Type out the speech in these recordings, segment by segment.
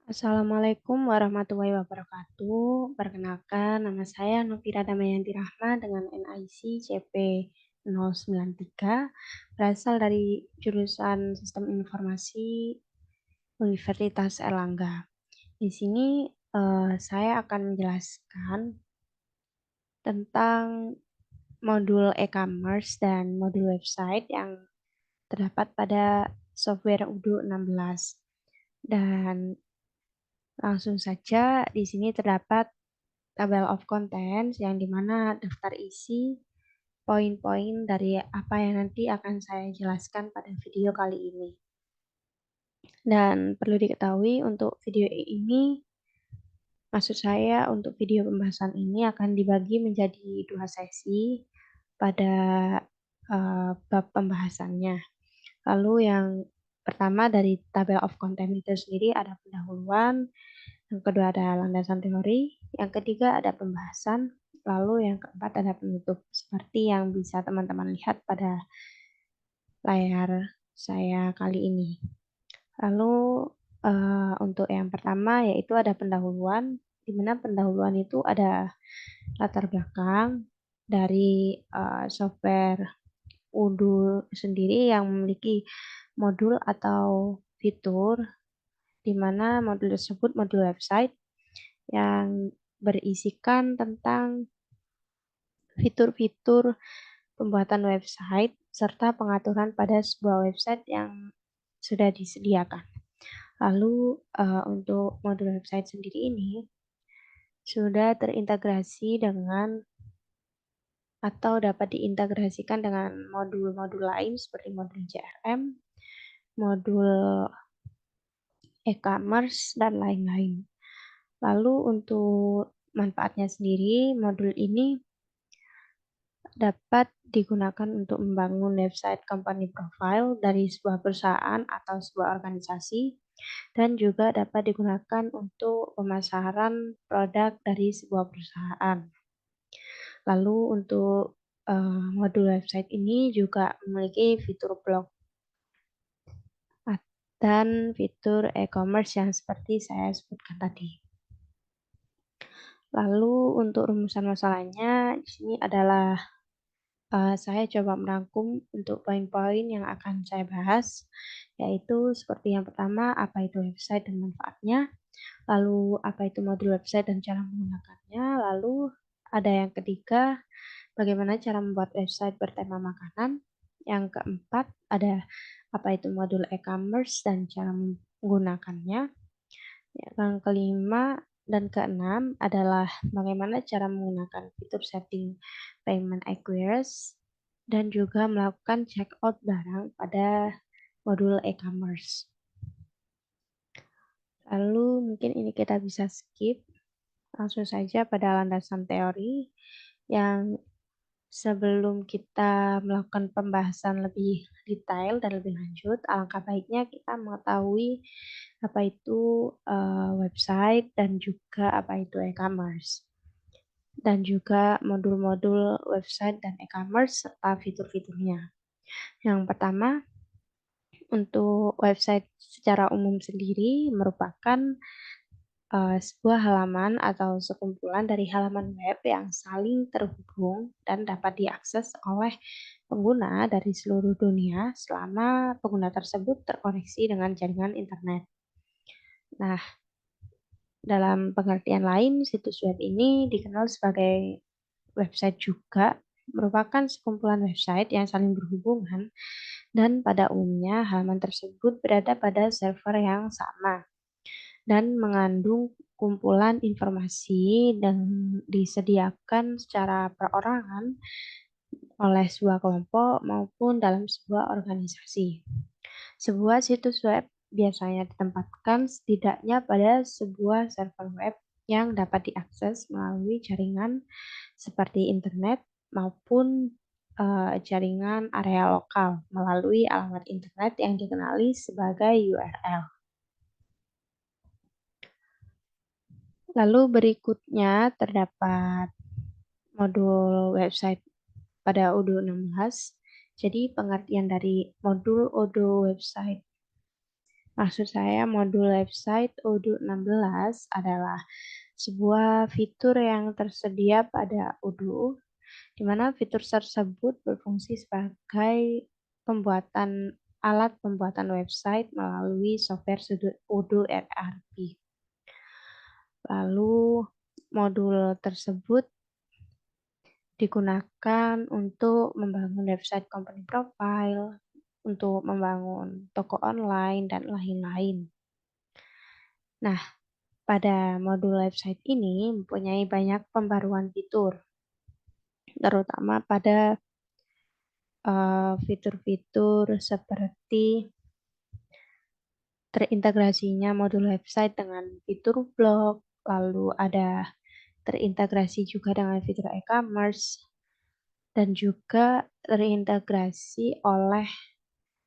Assalamualaikum warahmatullahi wabarakatuh. Perkenalkan, nama saya Novira Damayanti Rahma dengan NIC CP 093, berasal dari jurusan Sistem Informasi Universitas Erlangga. Di sini saya akan menjelaskan tentang modul e-commerce dan modul website yang terdapat pada software Udo 16. Dan langsung saja di sini terdapat tabel of contents yang dimana daftar isi poin-poin dari apa yang nanti akan saya jelaskan pada video kali ini. Dan perlu diketahui untuk video ini, maksud saya untuk video pembahasan ini akan dibagi menjadi 2 sesi pada bab pembahasannya. Lalu yang pertama dari tabel of content itu sendiri ada pendahuluan, yang kedua ada landasan teori, yang ketiga ada pembahasan, lalu yang keempat ada penutup, seperti yang bisa teman-teman lihat pada layar saya kali ini. Lalu untuk yang pertama yaitu ada pendahuluan, di mana pendahuluan itu ada latar belakang dari software Udo sendiri yang memiliki modul atau fitur, di mana modul tersebut modul website yang berisikan tentang fitur-fitur pembuatan website serta pengaturan pada sebuah website yang sudah disediakan. Lalu untuk modul website sendiri ini sudah terintegrasi dengan atau dapat diintegrasikan dengan modul-modul lain seperti modul CRM, modul e-commerce, dan lain-lain. Lalu untuk manfaatnya sendiri, modul ini dapat digunakan untuk membangun website company profile dari sebuah perusahaan atau sebuah organisasi, dan juga dapat digunakan untuk pemasaran produk dari sebuah perusahaan. Lalu untuk modul website ini juga memiliki fitur blog dan fitur e-commerce yang seperti saya sebutkan tadi. Lalu untuk rumusan masalahnya di sini adalah saya coba merangkum untuk poin-poin yang akan saya bahas, yaitu seperti yang pertama, apa itu website dan manfaatnya, lalu apa itu modul website dan cara menggunakannya, lalu ada yang ketiga, bagaimana cara membuat website bertema makanan, yang keempat ada apa itu modul e-commerce dan cara menggunakannya, yang kelima dan keenam adalah bagaimana cara menggunakan fitur setting payment acquires dan juga melakukan checkout barang pada modul e-commerce. Lalu mungkin ini kita bisa skip langsung saja pada landasan teori yang sebelum kita melakukan pembahasan lebih detail dan lebih lanjut, alangkah baiknya kita mengetahui apa itu website dan juga apa itu e-commerce. Dan juga modul-modul website dan e-commerce serta fitur-fiturnya. Yang pertama, untuk website secara umum sendiri merupakan sebuah halaman atau sekumpulan dari halaman web yang saling terhubung dan dapat diakses oleh pengguna dari seluruh dunia selama pengguna tersebut terkoneksi dengan jaringan internet. Nah, dalam pengertian lain, situs web ini dikenal sebagai website juga, merupakan sekumpulan website yang saling berhubungan dan pada umumnya halaman tersebut berada pada server yang sama dan mengandung kumpulan informasi dan disediakan secara perorangan oleh sebuah kelompok maupun dalam sebuah organisasi. Sebuah situs web biasanya ditempatkan setidaknya pada sebuah server web yang dapat diakses melalui jaringan seperti internet maupun jaringan area lokal melalui alamat internet yang dikenali sebagai URL. Lalu berikutnya terdapat modul website pada Odoo 16. Jadi pengertian dari modul Odoo website. Maksud saya modul website Odoo 16 adalah sebuah fitur yang tersedia pada Odoo, di mana fitur tersebut berfungsi sebagai pembuatan alat pembuatan website melalui software Odoo ERP. Lalu modul tersebut digunakan untuk membangun website company profile, untuk membangun toko online, dan lain-lain. Nah, pada modul website ini mempunyai banyak pembaruan fitur, terutama pada fitur-fitur seperti terintegrasinya modul website dengan fitur blog, lalu ada terintegrasi juga dengan fitur e-commerce, dan juga terintegrasi oleh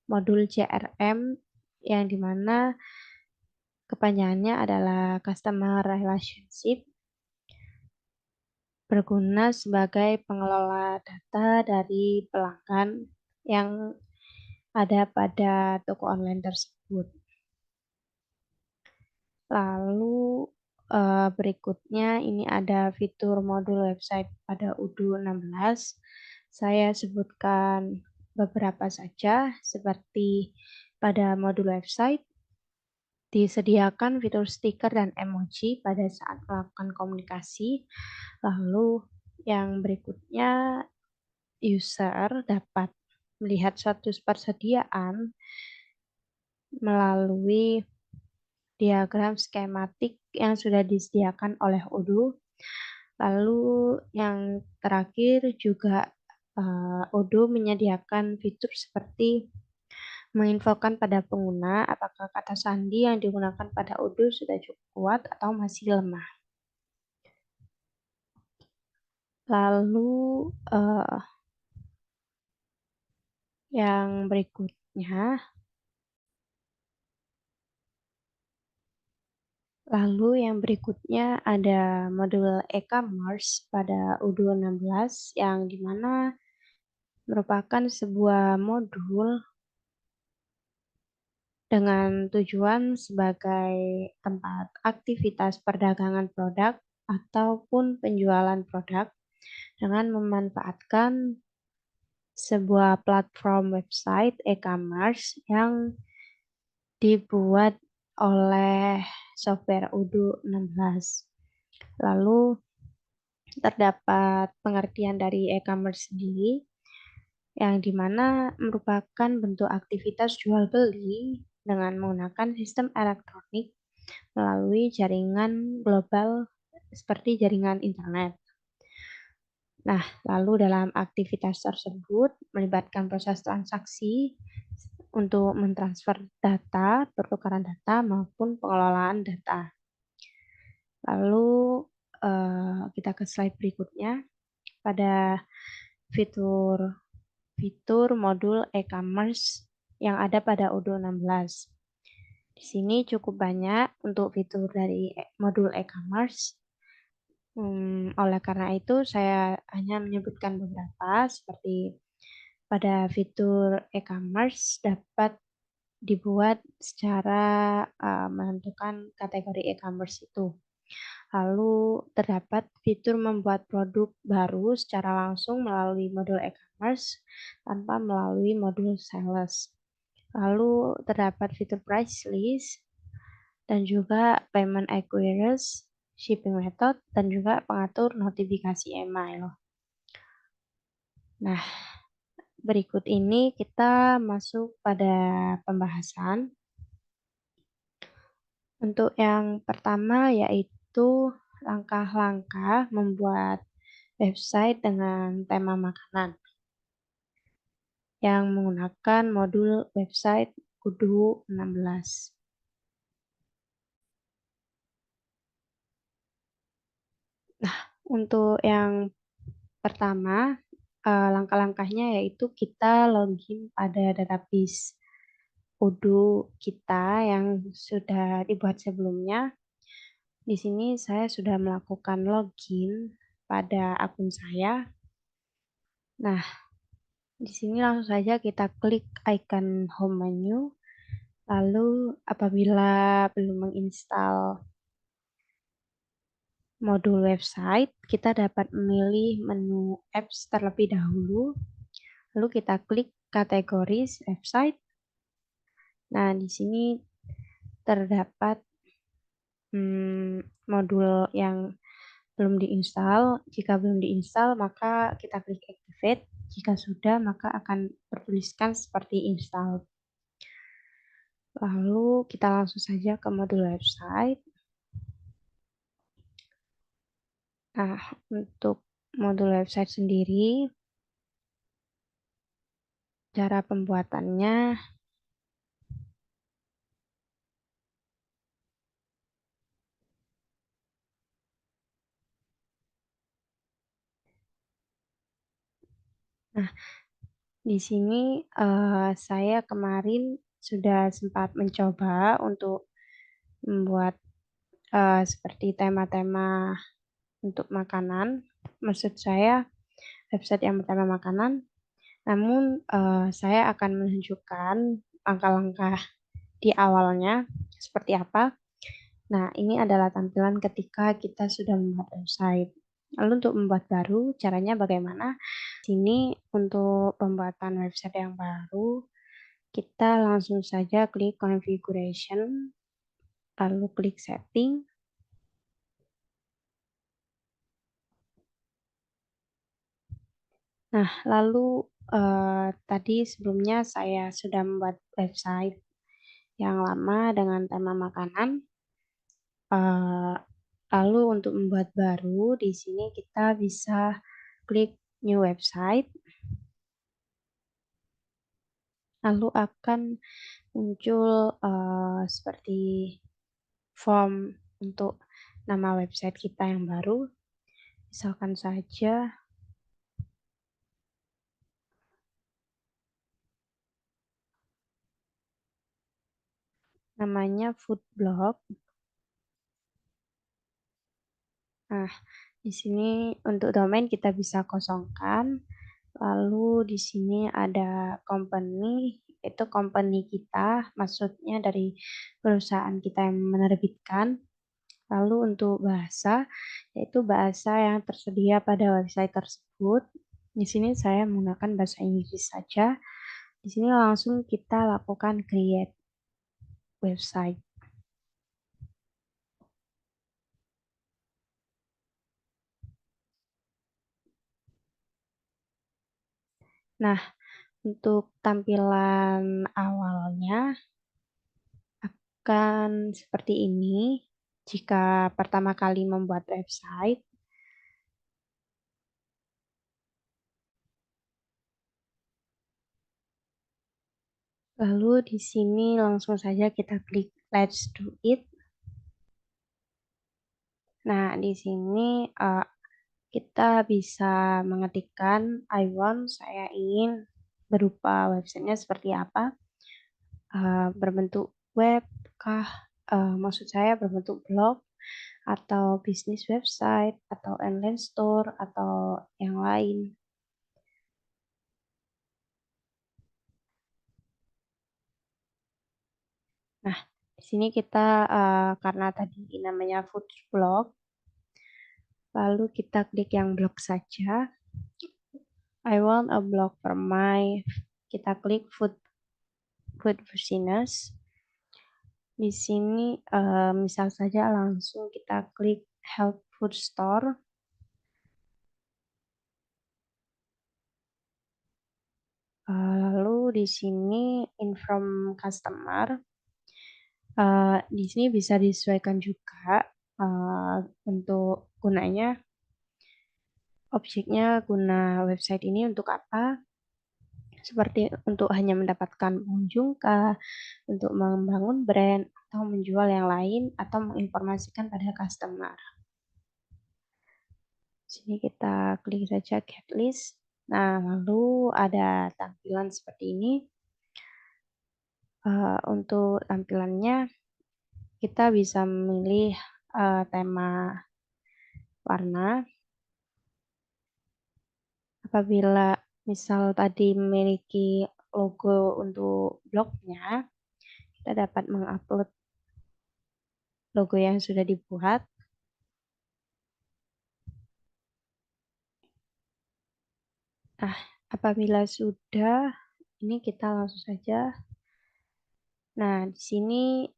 modul CRM yang dimana kepanjangannya adalah Customer Relationship, berguna sebagai pengelola data dari pelanggan yang ada pada toko online tersebut. Lalu berikutnya ini ada fitur modul website pada Odoo 16. Saya sebutkan beberapa saja, seperti pada modul website disediakan fitur stiker dan emoji pada saat melakukan komunikasi. Lalu yang berikutnya, user dapat melihat status persediaan melalui diagram skematik yang sudah disediakan oleh Odoo. Lalu yang terakhir juga Odoo menyediakan fitur seperti menginfokan pada pengguna apakah kata sandi yang digunakan pada Odoo sudah cukup kuat atau masih lemah. Lalu yang berikutnya, ada modul e-commerce pada Odoo 16 yang dimana merupakan sebuah modul dengan tujuan sebagai tempat aktivitas perdagangan produk ataupun penjualan produk dengan memanfaatkan sebuah platform website e-commerce yang dibuat oleh software Odoo 16. Lalu terdapat pengertian dari e-commerce sendiri yang dimana merupakan bentuk aktivitas jual beli dengan menggunakan sistem elektronik melalui jaringan global seperti jaringan internet. Nah, lalu dalam aktivitas tersebut melibatkan proses transaksi untuk mentransfer data, pertukaran data maupun pengelolaan data. Lalu kita ke slide berikutnya. Pada fitur modul e-commerce yang ada pada Odoo 16. Di sini cukup banyak untuk fitur dari modul e-commerce. Oleh karena itu, saya hanya menyebutkan beberapa, seperti pada fitur e-commerce dapat dibuat secara menentukan kategori e-commerce itu. Lalu terdapat fitur membuat produk baru secara langsung melalui modul e-commerce tanpa melalui modul sales. Lalu terdapat fitur price list dan juga payment inquiries, shipping method, dan juga pengatur notifikasi email. Nah, berikut ini kita masuk pada pembahasan. Untuk yang pertama yaitu langkah-langkah membuat website dengan tema makanan yang menggunakan modul website Odoo 16. Nah, untuk yang pertama, langkah-langkahnya yaitu kita login pada database Odoo kita yang sudah dibuat sebelumnya. Di sini saya sudah melakukan login pada akun saya. Nah, di sini langsung saja kita klik icon home menu. Lalu apabila belum menginstal modul website, kita dapat memilih menu apps terlebih dahulu. Lalu kita klik kategori website. Nah, di sini terdapat modul yang belum diinstal. Jika belum diinstal, maka kita klik activate. Jika sudah, maka akan bertuliskan seperti install. Lalu kita langsung saja ke modul website. Nah, untuk modul website sendiri, cara pembuatannya, nah di sini saya kemarin sudah sempat mencoba untuk membuat seperti tema-tema untuk makanan. Maksud saya website yang bertema makanan. Namun saya akan menunjukkan langkah-langkah di awalnya seperti apa. Nah, ini adalah tampilan ketika kita sudah membuat website. Lalu untuk membuat baru, caranya bagaimana? Sini untuk pembuatan website yang baru, kita langsung saja klik configuration, lalu klik setting. Nah, lalu tadi sebelumnya saya sudah membuat website yang lama dengan tema makanan. Eh, Lalu untuk membuat baru, di sini kita bisa klik new website, lalu akan muncul seperti form untuk nama website kita yang baru. Misalkan saja namanya food blog. Nah, di sini untuk domain kita bisa kosongkan. Lalu di sini ada company, itu company kita, maksudnya dari perusahaan kita yang menerbitkan. Lalu untuk bahasa, yaitu bahasa yang tersedia pada website tersebut. Di sini saya menggunakan bahasa Inggris saja. Di sini langsung kita lakukan create website. Nah, untuk tampilan awalnya akan seperti ini. Jika pertama kali membuat website, lalu di sini langsung saja kita klik Let's Do It. Nah, di sini kita bisa mengetikkan I want, saya ingin berupa websitenya seperti apa, berbentuk web kah, maksud saya berbentuk blog atau bisnis website atau online store atau yang lain. Nah, di sini kita karena tadi namanya food blog, lalu kita klik yang blog saja. I want a blog for my, kita klik food business. Di sini misal saja langsung kita klik health food store. Lalu di sini inform customer. Di sini bisa disesuaikan juga untuk gunanya, objeknya guna website ini untuk apa? Seperti untuk hanya mendapatkan pengunjung kah, untuk membangun brand, atau menjual yang lain, atau menginformasikan pada customer. Sini kita klik saja get list. Nah, lalu ada tampilan seperti ini. Untuk tampilannya, kita bisa memilih tema warna. Apabila misal tadi memiliki logo untuk blognya, kita dapat mengupload logo yang sudah dibuat. Nah, apabila sudah, ini kita langsung saja. Nah, di sini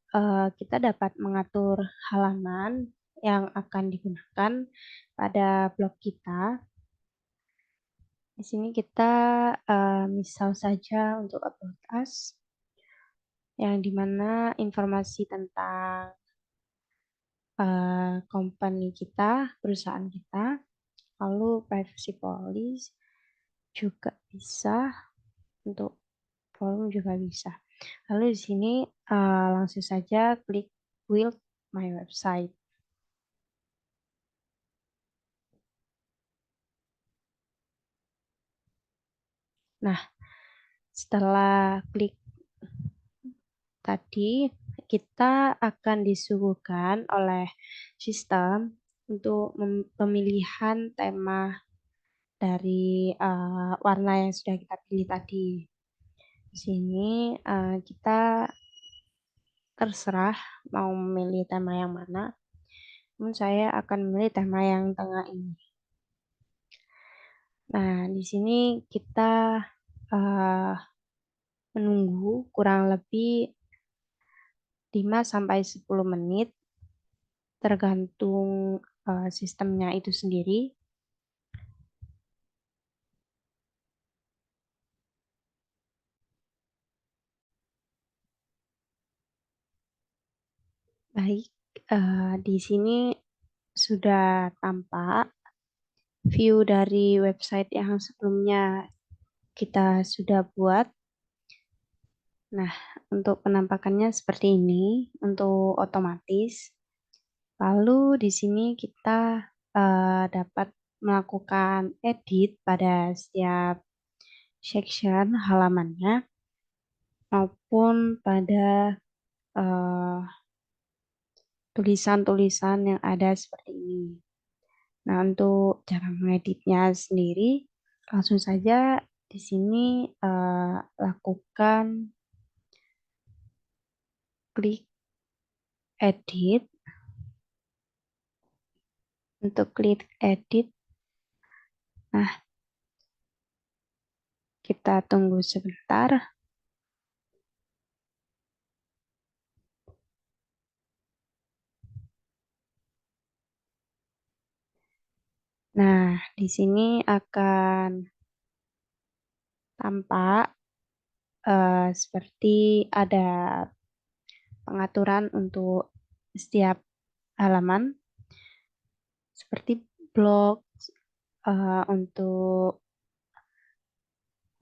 kita dapat mengatur halaman yang akan digunakan pada blog kita. Di sini kita misal saja untuk about us, yang dimana informasi tentang company kita, perusahaan kita, lalu privacy policy juga bisa, untuk forum juga bisa. Lalu di sini langsung saja klik build my website. Nah, setelah klik tadi, kita akan disuguhkan oleh sistem untuk pemilihan tema dari warna yang sudah kita pilih tadi. Di sini kita terserah mau memilih tema yang mana. Namun saya akan memilih tema yang tengah ini. Nah, di sini kita uh, menunggu kurang lebih 5 sampai 10 menit tergantung sistemnya itu sendiri. Baik, di sini sudah tampak view dari website yang sebelumnya kita sudah buat. Nah, untuk penampakannya seperti ini untuk otomatis. Lalu di sini kita dapat melakukan edit pada setiap section halamannya maupun pada eh, tulisan-tulisan yang ada seperti ini. Nah, untuk cara mengeditnya sendiri, langsung saja di sini lakukan klik edit. Untuk klik edit, nah kita tunggu sebentar. Nah, di sini akan tampak seperti ada pengaturan untuk setiap halaman, seperti blog untuk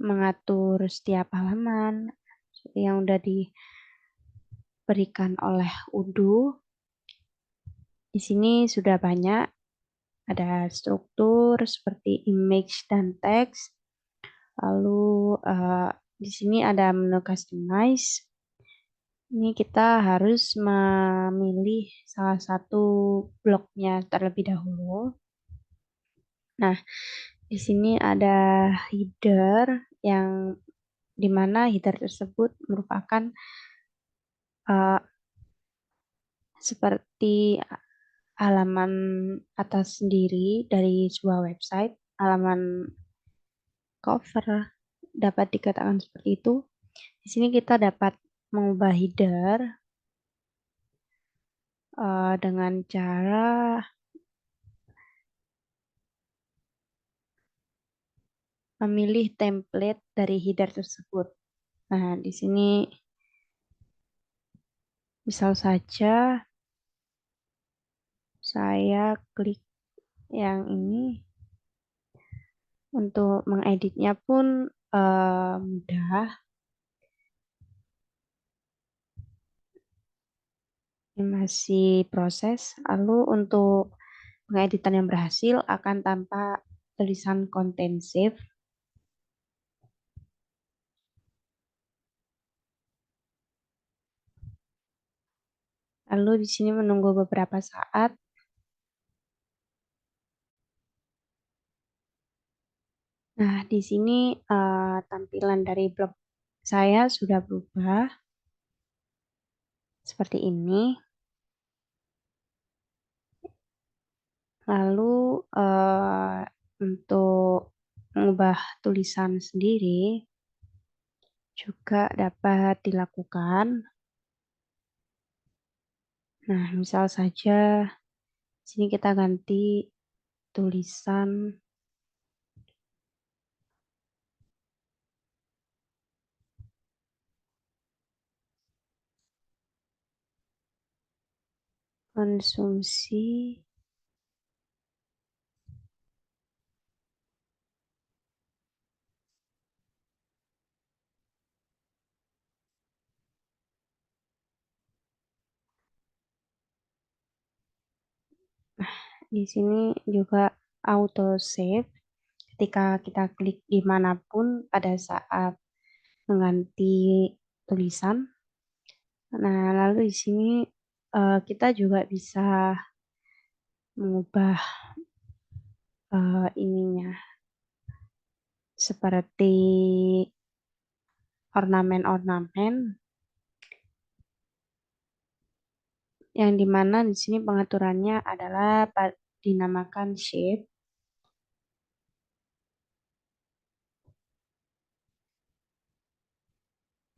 mengatur setiap halaman yang sudah diberikan oleh Udo. Di sini sudah banyak, ada struktur seperti image dan teks. Lalu di sini ada menu customize. Ini kita harus memilih salah satu bloknya terlebih dahulu. Nah, di sini ada header yang dimana header tersebut merupakan uh, seperti halaman atas sendiri dari sebuah website, halaman cover dapat dikatakan seperti itu. Di sini kita dapat mengubah header dengan cara memilih template dari header tersebut. Nah, di sini misal saja saya klik yang ini. Untuk mengeditnya pun mudah. Ini masih proses. Lalu untuk pengeditan yang berhasil akan tampak tulisan content save. Lalu di sini menunggu beberapa saat. Nah, di sini tampilan dari blog saya sudah berubah. seperti ini. Lalu untuk mengubah tulisan sendiri juga dapat dilakukan. Nah, misal saja sini kita ganti tulisan konsumsi di sini juga auto save ketika kita klik dimanapun pada saat mengganti tulisan. Nah, lalu di sini kita juga bisa mengubah ininya seperti ornamen-ornamen yang dimana di sini pengaturannya adalah dinamakan shape.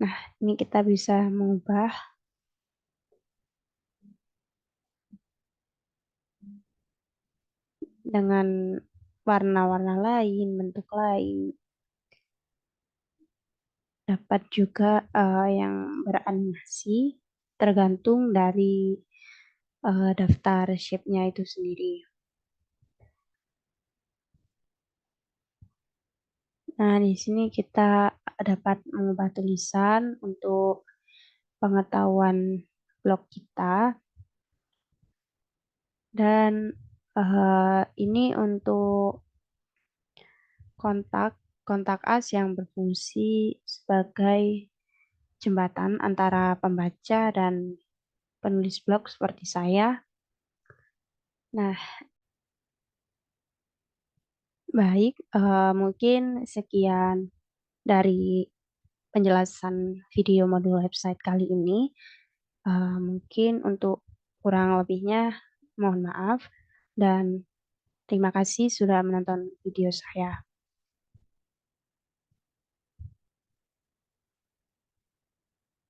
Nah, ini kita bisa mengubah dengan warna-warna lain, bentuk lain. Dapat juga yang beranimasi tergantung dari daftar shape-nya itu sendiri. Nah, di sini kita dapat mengubah tulisan untuk pengetahuan blog kita dan ini untuk kontak kontak us yang berfungsi sebagai jembatan antara pembaca dan penulis blog seperti saya. Nah, baik, mungkin sekian dari penjelasan video modul website kali ini. Mungkin untuk kurang lebihnya mohon maaf dan terima kasih sudah menonton video saya.